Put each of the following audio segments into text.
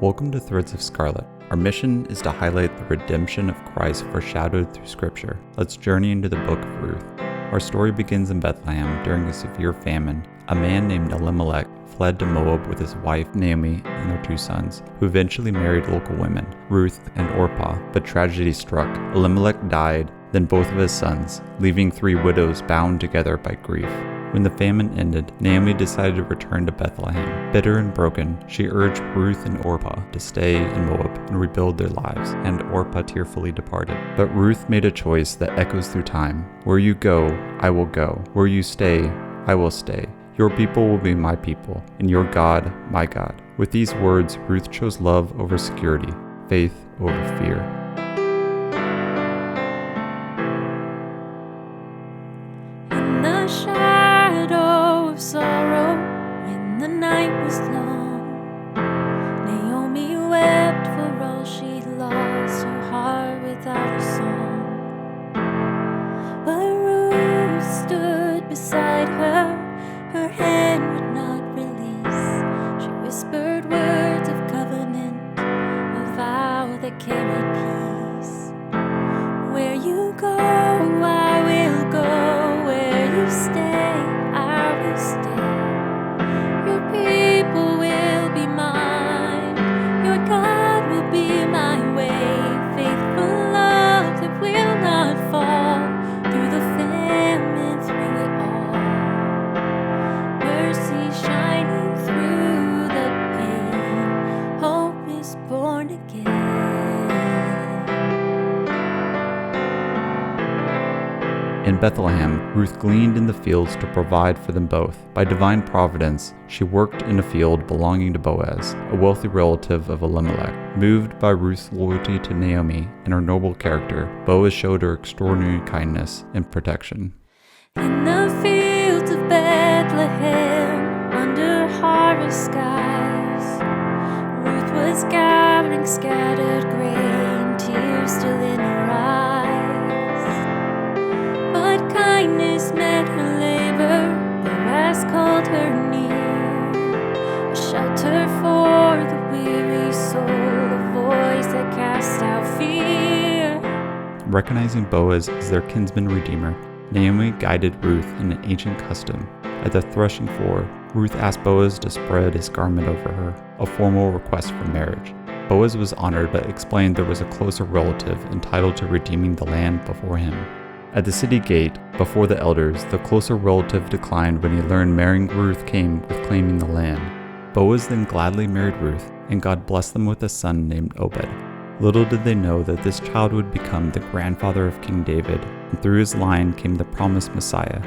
Welcome to Threads of Scarlet. Our mission is to highlight the redemption of Christ foreshadowed through Scripture. Let's journey into the book of Ruth. Our story begins in Bethlehem during a severe famine. A man named Elimelech fled to Moab with his wife Naomi and their 2 sons, who eventually married local women, Ruth and Orpah, but tragedy struck. Elimelech died, then both of his sons, leaving 3 widows bound together by grief. When the famine ended, Naomi decided to return to Bethlehem. Bitter and broken, she urged Ruth and Orpah to stay in Moab and rebuild their lives, and Orpah tearfully departed. But Ruth made a choice that echoes through time. Where you go, I will go. Where you stay, I will stay. Your people will be my people, and your God, my God. With these words, Ruth chose love over security, faith over fear. Sorrow when the night was long, Naomi wept for all she'd lost, her heart without a song. But Ruth stood beside her, her hand would not release. She whispered words of covenant, a vow that carried peace. Where you go, I will go. Where you stay, stay. Your people will be mine. Your God will be my way. Faithful love that will not fall. Through the famine, through it all. Mercy shining through the pain. Hope is born again. In Bethlehem, Ruth gleaned in the fields to provide for them both. By divine providence, she worked in a field belonging to Boaz, a wealthy relative of Elimelech. Moved by Ruth's loyalty to Naomi and her noble character, Boaz showed her extraordinary kindness and protection. In the fields of Bethlehem, under harvest skies, Ruth was gathering scattered grain, tears still in her eyes. But kindness met her labor, Boaz called her near. A shelter for the weary soul, a voice that cast out fear. Recognizing Boaz as their kinsman redeemer, Naomi guided Ruth in an ancient custom. At the threshing floor, Ruth asked Boaz to spread his garment over her, a formal request for marriage. Boaz was honored but explained there was a closer relative entitled to redeeming the land before him. At the city gate, before the elders, the closer relative declined when he learned marrying Ruth came with claiming the land. Boaz then gladly married Ruth, and God blessed them with a son named Obed. Little did they know that this child would become the grandfather of King David, and through his line came the promised Messiah.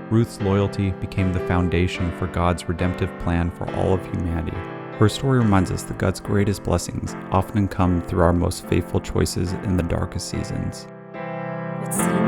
Ruth's loyalty became the foundation for God's redemptive plan for all of humanity. Her story reminds us that God's greatest blessings often come through our most faithful choices in the darkest seasons. What seemed